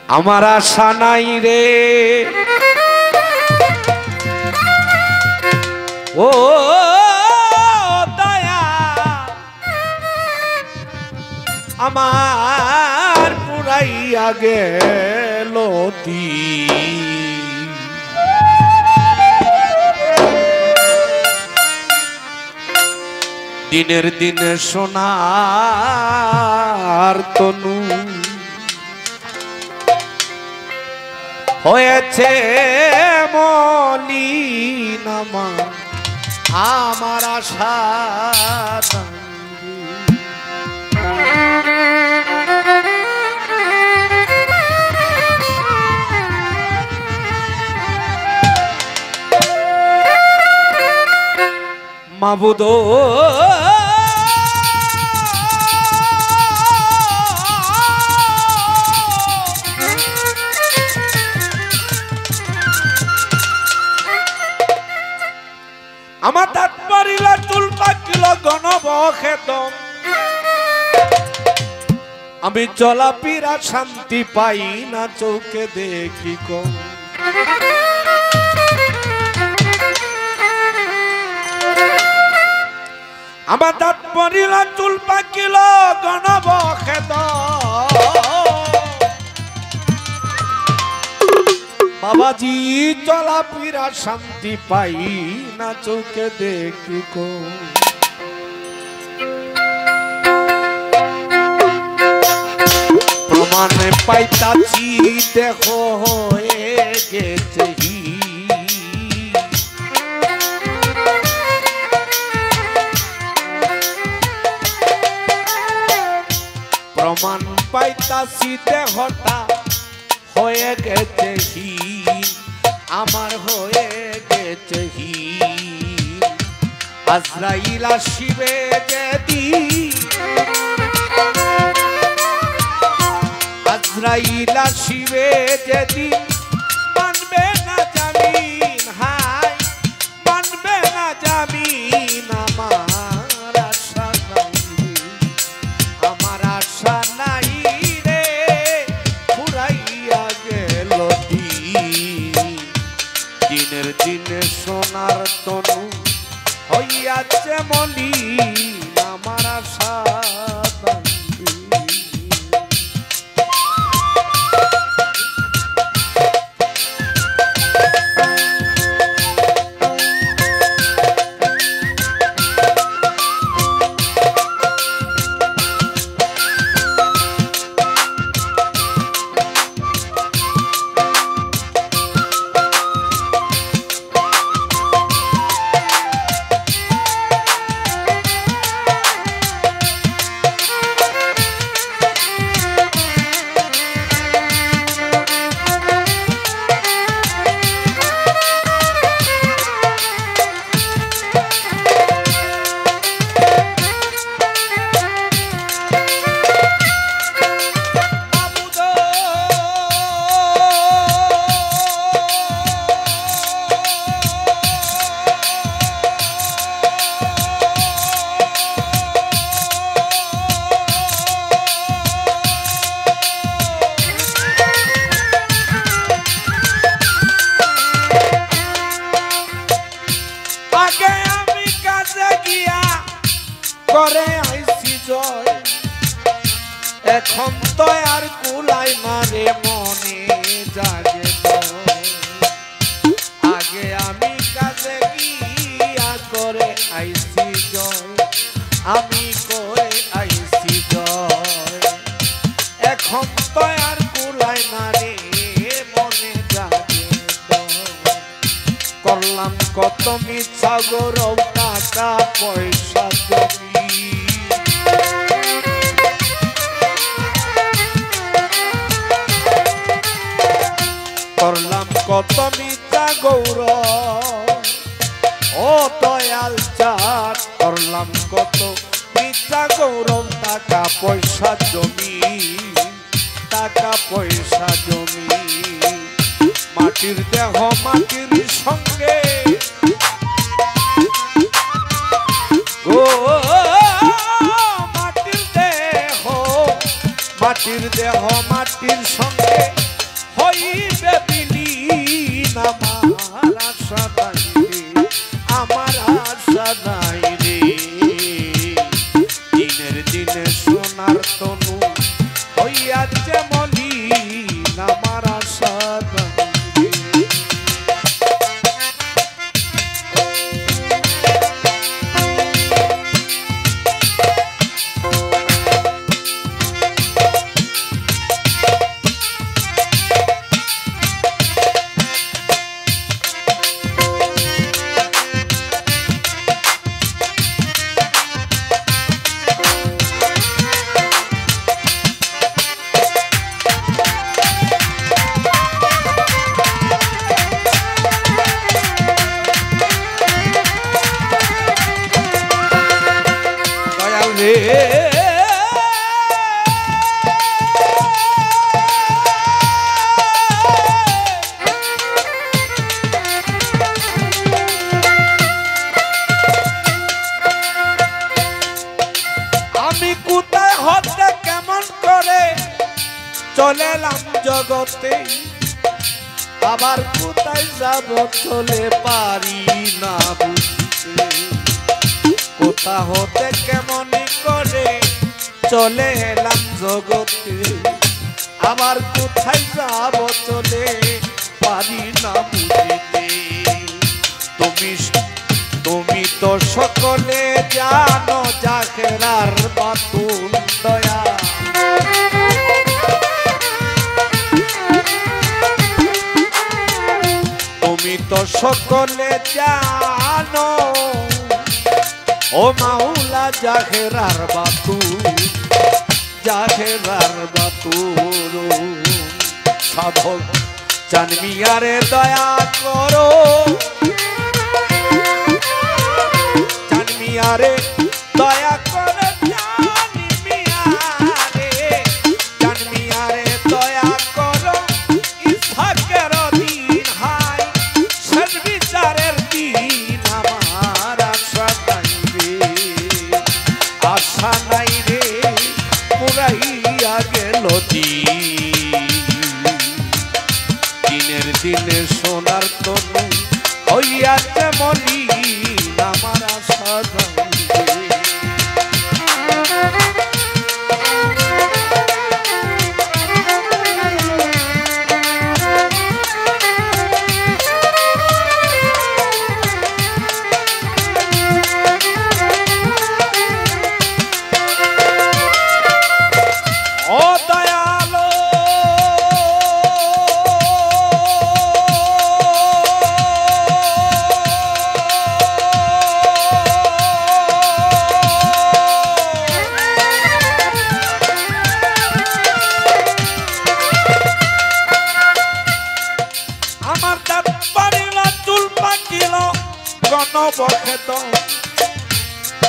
আমার আশা নাই রে ও দয়া আমার পুরাইয়া গেল দিনের দিনে সোনার তনু হয়েছে মলিন আমার আশা মাবুদ আমার দাঁত মারিলা চুল পাকিল গণবখেত আমি চলাফেরা শান্তি পাই না চোখে দেখি কম আমার দাঁত মারিলা চুল পাকিল গণবখেত বাবাজি চলাফেরা শান্তি পাই না চোখে দেখি কো প্রমাণে পাইতাছি দেখো হয়ে গেছে প্রমাণ পাইতাছি দেহটা হয়ে গেছে আমার হয়ে গেছে আজরাইল আসিবে যেদিন আজরাইল আসিবে যেদিন মানবে না জামিন হাই মানবে না জামিন আমার আশা নাই আমার আশা নাই রে পুরাইয়া গেল দিনের দিনে সোনার তনু হইয়াছে মলিন আমার আশা করে আইছি জয় এখন তো আর কুলাই মারে মনে জাগে আগে আমি কাজে গিয়া করে আইছি জয় আমি করে আইছি জয় এখন তো আর কুলাই মারে মনে জাগে করলাম কত মিথ্যা গৌরব টাকা পয়সা জমি করলাম কত মিথ্যা গৌরব ও দয়াল চাঁদ করলাম কত মিথ্যা গৌরব টাকা পয়সা জমি টাকা পয়সা জমি মাটির দেহ মাটির সঙ্গে ও মাটির দেহ মাটির সঙ্গে আমি কোথায় হতে কেমন করে চলে এলাম জগতে, আবার কোথায় যাব চলে পারি না বুঝতে। কোথা হতে কেমন করে চলে এলাম জগতে, আবার কোথায় যাব চলে পারি না বুঝতে। তুমি তো সকলে জানো জাখেরার বাতুল দয়া, তুমি তো সকলে জানো ও মাওলা জাখেরার বাতুল, জাখেরার বাতুল। সাধক চান মিয়ারে দয়া করো, চান মিয়ারে দয়া করো, চান মিয়ারে, চান মিয়ারে দয়া করো। ইসহাকের দিন হাই শেষ বিচারের দিন, আমার আশা নাই রে, আশা নাই রে, পুরাইয়া গেল দিনের দিনে সোনার তনু হইয়াছে মলিন, আমার আশা নাই রে। গণবক্ষেত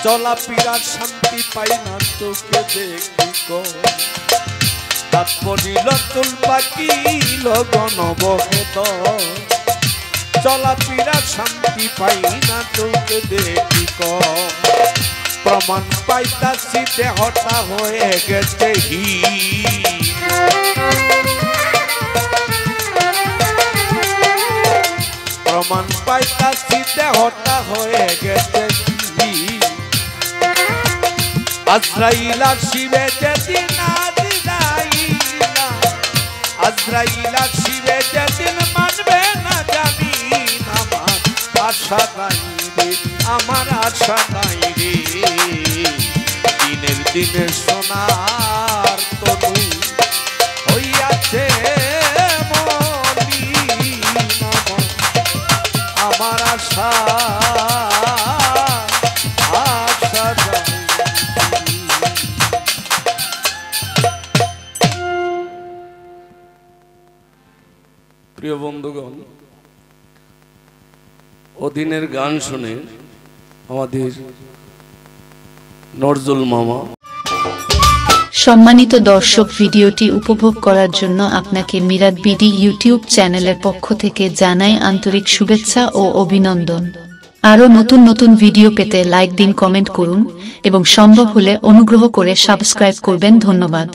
চলা পিরার শান্তি পাই না চোখে দেখি, দাঁত পড়িল চুল পাকিল গণবক্ষেত চলা পিরার শান্তি পাই না চোখে দেখি। প্রমাণ পাইতাছি দেহটা হয়ে গেছে প্রমাণ পাইতাছি দেহটা হয়ে গেছে। আজরাইলা শিবে যেদিন, আজরাইলা শিবে যেদিন মানবে না জামিন, আমার আশা নাই রে, আমার আশা নাই রে। দিনের দিনে সোনার তনু হইয়াছে আমার আশা, আশা নাই। প্রিয় বন্ধুগণ, অদিনের গান শুনে আমাদের নজরুল মামা। সম্মানিত দর্শক, ভিডিওটি উপভোগ করার জন্য আপনাকে মিরাদ বিডি ইউটিউব চ্যানেলের পক্ষ থেকে জানাই আন্তরিক শুভেচ্ছা ও অভিনন্দন। আরও নতুন নতুন ভিডিও পেতে লাইক দিন, কমেন্ট করুন এবং সম্ভব হলে অনুগ্রহ করে সাবস্ক্রাইব করবেন। ধন্যবাদ।